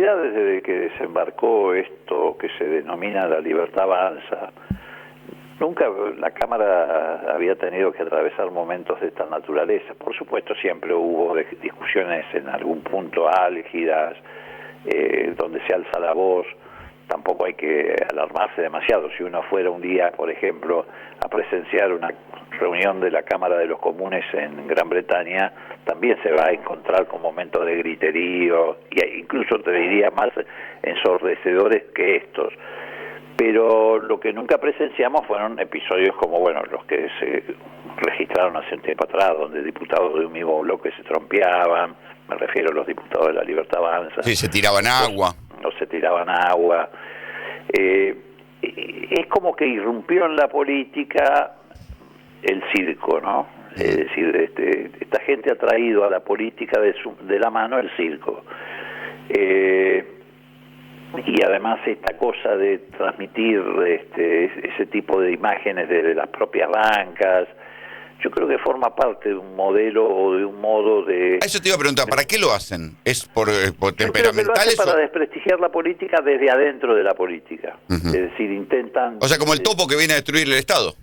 realidad, desde que desembarcó esto que se denomina la libertad avanza, nunca la Cámara había tenido que atravesar momentos de esta naturaleza. Por supuesto, siempre hubo discusiones en algún punto álgidas, donde se alza la voz. Tampoco hay que alarmarse demasiado. Si uno fuera un día, por ejemplo, a presenciar una reunión de la Cámara de los Comunes en Gran Bretaña, también se va a encontrar con momentos de griterío, e incluso te diría más ensordecedores que estos. Pero lo que nunca presenciamos fueron episodios como, bueno, los que se registraron hace un tiempo atrás, donde diputados de un mismo bloque se trompeaban, me refiero a los diputados de la Libertad Avanza. Sí, se tiraban agua. No se tiraban agua. Es como que irrumpió en la política el circo, ¿no? Es decir, esta gente ha traído a la política de la mano el circo. Y además esta cosa de transmitir ese tipo de imágenes de las propias bancas, yo creo que forma parte de un modelo o de un modo de... Eso te iba a preguntar, ¿para qué lo hacen? ¿Es por temperamentales? Yo creo que lo hacen para desprestigiar la política desde adentro de la política. Es decir, intentan... O sea, como el topo que viene a destruir el Estado.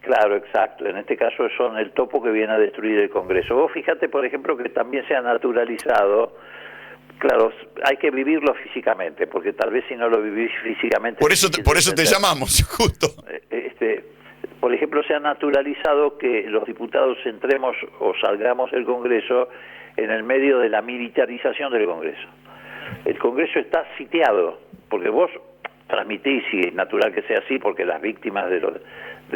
Claro, exacto. En este caso son el topo que viene a destruir el Congreso. Vos fíjate, por ejemplo, que también se ha naturalizado. Claro, hay que vivirlo físicamente, porque tal vez si no lo vivís físicamente... Por eso te llamamos, justo. Por ejemplo, se ha naturalizado que los diputados entremos o salgamos del Congreso en el medio de la militarización del Congreso. El Congreso está sitiado, porque vos transmitís, y es natural que sea así, porque las víctimas de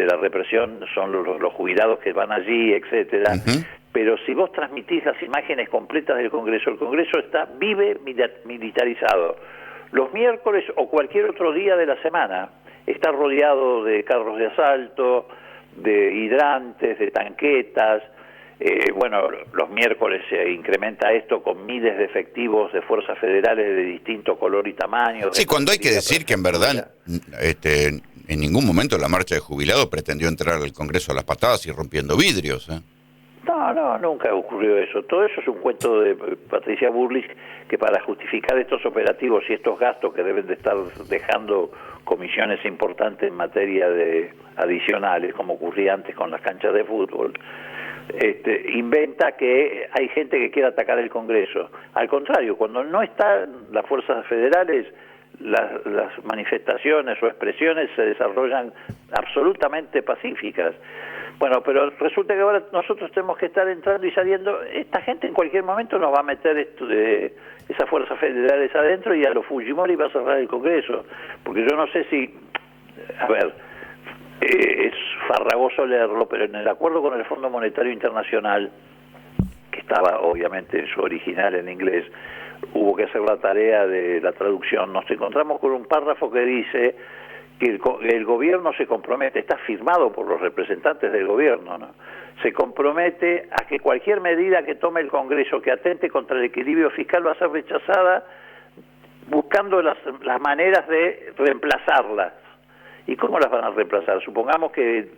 la represión son los jubilados que van allí, etcétera. Pero si vos transmitís las imágenes completas del Congreso, el Congreso vive militarizado. Los miércoles o cualquier otro día de la semana está rodeado de carros de asalto, de hidrantes, de tanquetas. Bueno, los miércoles se incrementa esto con miles de efectivos de fuerzas federales de distinto color y tamaño. Sí, cuando hay que decir que en verdad en ningún momento la marcha de jubilados pretendió entrar al Congreso a las patadas y rompiendo vidrios. No, nunca ocurrió eso. Todo eso es un cuento de Patricia Bullrich, que para justificar estos operativos y estos gastos que deben de estar dejando comisiones importantes en materia de adicionales, como ocurría antes con las canchas de fútbol, inventa que hay gente que quiere atacar el Congreso. Al contrario, cuando no están las fuerzas federales, las manifestaciones o expresiones se desarrollan absolutamente pacíficas. Bueno, pero resulta que ahora nosotros tenemos que estar entrando y saliendo. Esta gente en cualquier momento nos va a meter esas fuerzas federales adentro, y a los Fujimori va a cerrar el Congreso. Porque yo no sé si... A ver, es farragoso leerlo, pero en el acuerdo con el Fondo Monetario Internacional, que estaba obviamente en su original en inglés, hubo que hacer la tarea de la traducción. Nos encontramos con un párrafo que dice que el gobierno se compromete, está firmado por los representantes del gobierno, ¿no? Se compromete a que cualquier medida que tome el Congreso que atente contra el equilibrio fiscal va a ser rechazada, buscando las maneras de reemplazarlas. ¿Y cómo las van a reemplazar? Supongamos que...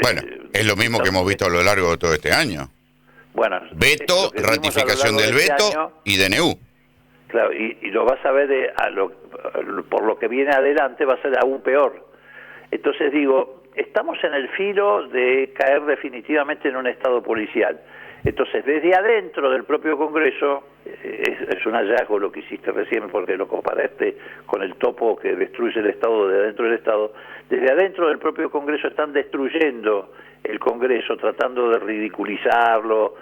Bueno, es lo mismo que hemos visto a lo largo de todo este año. Bueno, veto, ratificación del veto y DNU. Claro, y lo vas a ver por lo que viene adelante va a ser aún peor. Entonces digo, estamos en el filo de caer definitivamente en un estado policial. Entonces, desde adentro del propio Congreso, es un hallazgo lo que hiciste recién, porque lo comparaste con el topo que destruye el Estado de adentro del Estado. Desde adentro del propio Congreso están destruyendo el Congreso, tratando de ridiculizarlo,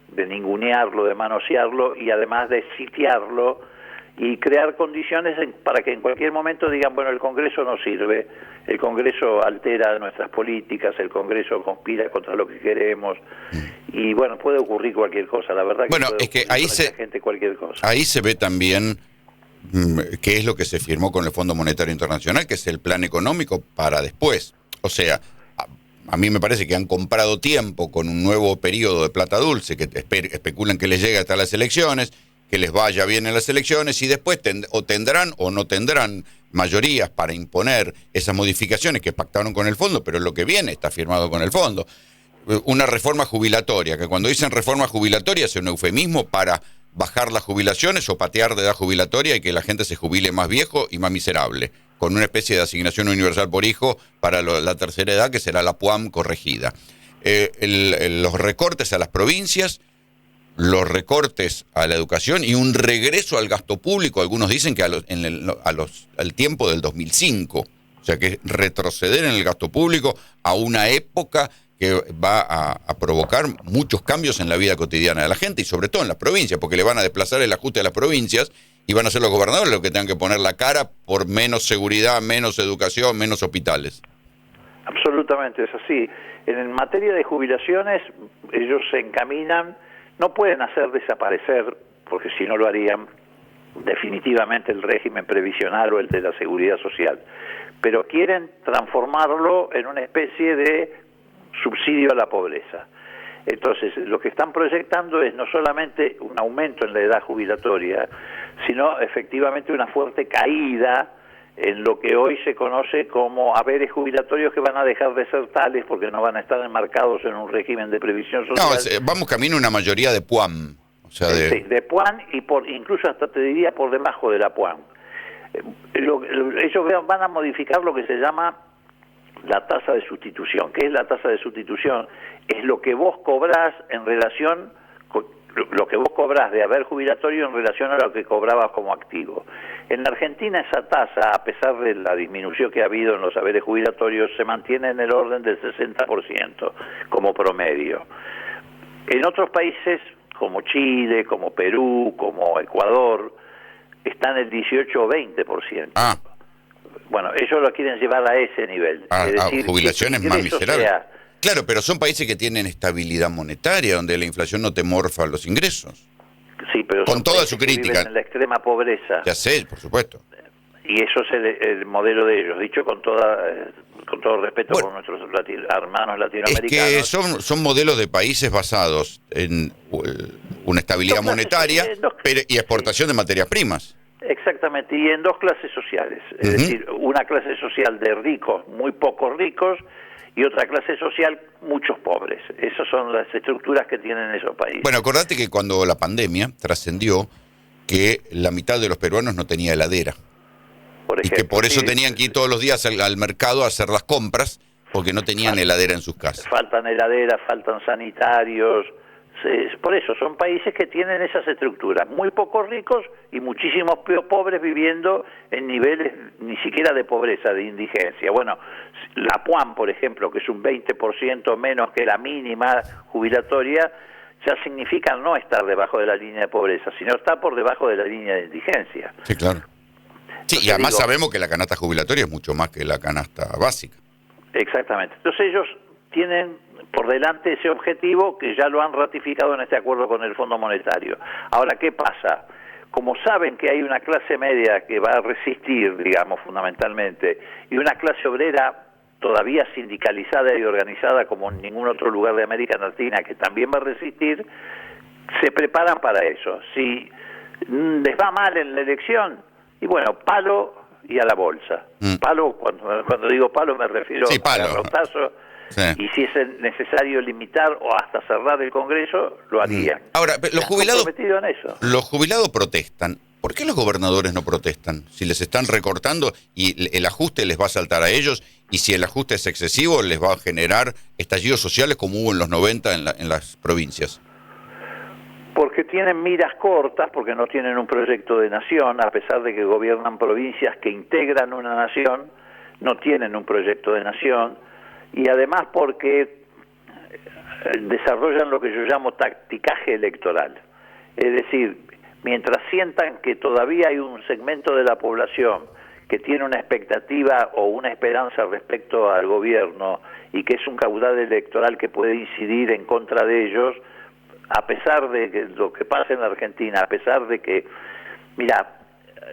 de ningunearlo, de manosearlo, y además de sitiarlo y crear condiciones para que en cualquier momento digan, bueno, el Congreso no sirve, el Congreso altera nuestras políticas, el Congreso conspira contra lo que queremos, y bueno, puede ocurrir cualquier cosa, la verdad que bueno, puede es que ahí cualquier cosa. Ahí se ve también qué es lo que se firmó con el Fondo Monetario Internacional, que es el plan económico para después. O sea, a mí me parece que han comprado tiempo con un nuevo periodo de plata dulce, que especulan que les llegue hasta las elecciones, que les vaya bien en las elecciones, y después tendrán o no tendrán mayorías para imponer esas modificaciones que pactaron con el fondo, pero lo que viene está firmado con el fondo. Una reforma jubilatoria, que cuando dicen reforma jubilatoria es un eufemismo para bajar las jubilaciones o patear de edad jubilatoria y que la gente se jubile más viejo y más miserable, con una especie de asignación universal por hijo para la tercera edad, que será la PUAM corregida. Los recortes a las provincias, los recortes a la educación y un regreso al gasto público. Algunos dicen que al tiempo del 2005. O sea, que retroceder en el gasto público a una época que va a provocar muchos cambios en la vida cotidiana de la gente y sobre todo en las provincias, porque le van a desplazar el ajuste a las provincias y van a ser los gobernadores los que tengan que poner la cara por menos seguridad, menos educación, menos hospitales. Absolutamente, es así. En materia de jubilaciones, ellos se encaminan, no pueden hacer desaparecer, porque si no lo harían, definitivamente el régimen previsional o el de la seguridad social, pero quieren transformarlo en una especie de subsidio a la pobreza. Entonces, lo que están proyectando es no solamente un aumento en la edad jubilatoria, sino efectivamente una fuerte caída en lo que hoy se conoce como haberes jubilatorios, que van a dejar de ser tales porque no van a estar enmarcados en un régimen de previsión social. No, vamos camino a una mayoría de PUAM. O sea, sí, de PUAM y incluso hasta te diría por debajo de la PUAM. Ellos van a modificar lo que se llama la tasa de sustitución. ¿Qué es la tasa de sustitución? Es lo que vos cobrás en relación, lo que vos cobrás de haber jubilatorio en relación a lo que cobrabas como activo. En la Argentina esa tasa, a pesar de la disminución que ha habido en los haberes jubilatorios, se mantiene en el orden del 60% como promedio. En otros países como Chile, como Perú, como Ecuador, están el 18 o 20%. Bueno, ellos lo quieren llevar a ese nivel. Es decir, jubilaciones más miserables. Claro, pero son países que tienen estabilidad monetaria, donde la inflación no te morfa los ingresos. Sí, pero con toda su crítica. En la extrema pobreza. Ya sé, por supuesto. Y eso es el modelo de ellos, dicho con todo respeto por nuestros hermanos latinoamericanos. Es que son modelos de países basados en una estabilidad monetaria y exportación de materias primas. Exactamente, y en dos clases sociales. Es decir, una clase social de ricos, muy pocos ricos, y otra clase social, muchos pobres. Esas son las estructuras que tienen esos países. Bueno, acordate que cuando la pandemia trascendió que la mitad de los peruanos no tenía heladera. Por ejemplo, y que por eso tenían que ir todos los días al mercado a hacer las compras, porque no tenían heladera en sus casas. Faltan heladeras, faltan sanitarios. Por eso son países que tienen esas estructuras, muy pocos ricos y muchísimos pobres viviendo en niveles ni siquiera de pobreza, de indigencia. Bueno, la PUAM, por ejemplo, que es un 20% menos que la mínima jubilatoria, ya significa no estar debajo de la línea de pobreza, sino estar por debajo de la línea de indigencia. Sí, claro. Sí, y además sabemos que la canasta jubilatoria es mucho más que la canasta básica. Exactamente. Entonces ellos tienen por delante ese objetivo que ya lo han ratificado en este acuerdo con el Fondo Monetario. Ahora, ¿qué pasa? Como saben que hay una clase media que va a resistir, digamos, fundamentalmente, y una clase obrera todavía sindicalizada y organizada como en ningún otro lugar de América Latina que también va a resistir, se preparan para eso. Si les va mal en la elección, y bueno, palo y a la bolsa. Palo, cuando digo palo me refiero a garrotazo. Sí. Y si es necesario limitar o hasta cerrar el Congreso, lo harían. Ahora, los jubilados protestan. ¿Por qué los gobernadores no protestan? Si les están recortando y el ajuste les va a saltar a ellos, y si el ajuste es excesivo, les va a generar estallidos sociales como hubo en los 90 en las provincias. Porque tienen miras cortas, porque no tienen un proyecto de nación, a pesar de que gobiernan provincias que integran una nación, no tienen un proyecto de nación. Y además porque desarrollan lo que yo llamo tacticaje electoral. Es decir, mientras sientan que todavía hay un segmento de la población que tiene una expectativa o una esperanza respecto al gobierno y que es un caudal electoral que puede incidir en contra de ellos, a pesar de que lo que pasa en la Argentina, a pesar de que, mira,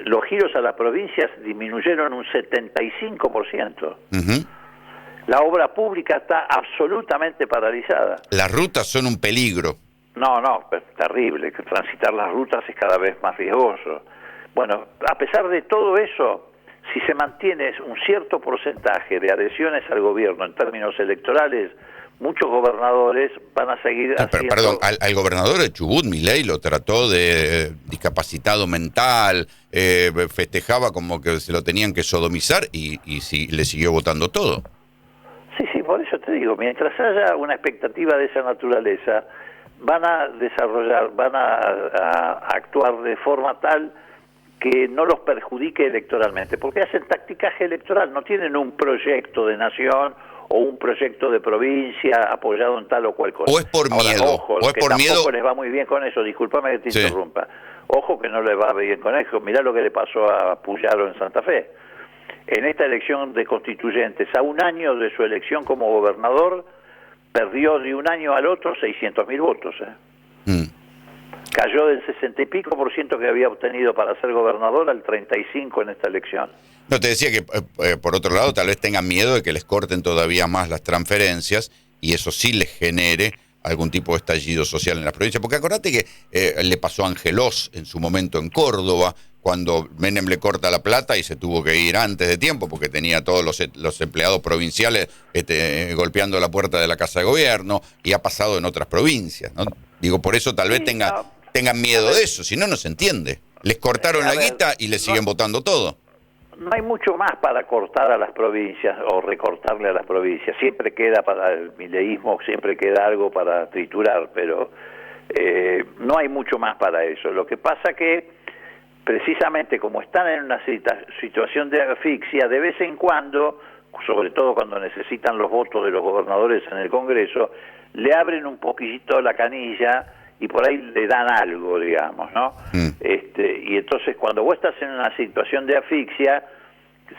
los giros a las provincias disminuyeron un 75%. La obra pública está absolutamente paralizada. Las rutas son un peligro. No, es terrible. Transitar las rutas es cada vez más riesgoso. Bueno, a pesar de todo eso, si se mantiene un cierto porcentaje de adhesiones al gobierno en términos electorales, muchos gobernadores van a seguir haciendo... Perdón, al gobernador de Chubut, Milei, lo trató de discapacitado mental, festejaba como que se lo tenían que sodomizar y le siguió votando todo. Sí, por eso te digo, mientras haya una expectativa de esa naturaleza, van a desarrollar, van a actuar de forma tal que no los perjudique electoralmente, porque hacen tacticaje electoral, no tienen un proyecto de nación o un proyecto de provincia apoyado en tal o cual cosa. O es por miedo. Ojo, o es que por tampoco miedo. les va muy bien con eso, discúlpame que te Sí. interrumpa. Ojo que no les va bien con eso, mirá lo que le pasó a Puyaro en Santa Fe. En esta elección de constituyentes, a un año de su elección como gobernador, perdió de un año al otro 600.000 votos. Cayó del 60 y pico % que había obtenido para ser gobernador al 35% en esta elección. No, te decía que, por otro lado, tal vez tengan miedo de que les corten todavía más las transferencias y eso sí les genere algún tipo de estallido social en las provincias. Porque acordate que le pasó a Angelós en su momento en Córdoba, cuando Menem le corta la plata y se tuvo que ir antes de tiempo porque tenía todos los empleados provinciales golpeando la puerta de la Casa de Gobierno, y ha pasado en otras provincias, ¿no? Digo, por eso tal vez tengan miedo de eso, si no, no se entiende. Les cortaron la guita y le siguen votando todo. No hay mucho más para cortar a las provincias o recortarle a las provincias. Siempre queda para el mileísmo, siempre queda algo para triturar, pero no hay mucho más para eso. Lo que pasa que, precisamente como están en una situación de asfixia, de vez en cuando, sobre todo cuando necesitan los votos de los gobernadores en el Congreso, le abren un poquitito la canilla y por ahí le dan algo, digamos, ¿no? Y entonces cuando vos estás en una situación de asfixia,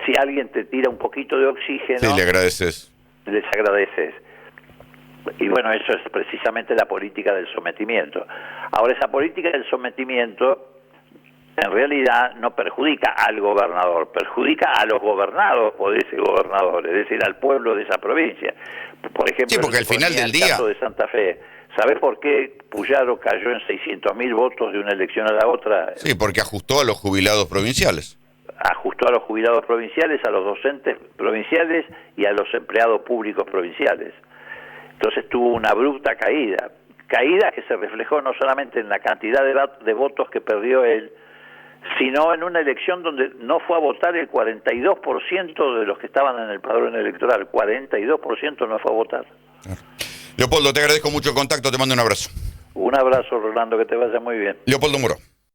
si alguien te tira un poquito de oxígeno... Sí, le agradeces. Les agradeces. Y bueno, eso es precisamente la política del sometimiento. Ahora, esa política del sometimiento en realidad no perjudica al gobernador, perjudica a los gobernados por ese gobernador, es decir, al pueblo de esa provincia. Por ejemplo, sí, porque al final del día... caso de Santa Fe, ¿sabés por qué Puyaro cayó en 600.000 votos de una elección a la otra? Sí, porque ajustó a los jubilados provinciales. Ajustó a los jubilados provinciales, a los docentes provinciales y a los empleados públicos provinciales. Entonces tuvo una abrupta caída que se reflejó no solamente en la cantidad de votos que perdió él, sino en una elección donde no fue a votar el 42% de los que estaban en el padrón electoral. 42% no fue a votar. Leopoldo, te agradezco mucho el contacto, te mando un abrazo. Un abrazo, Rolando, que te vaya muy bien. Leopoldo Muro.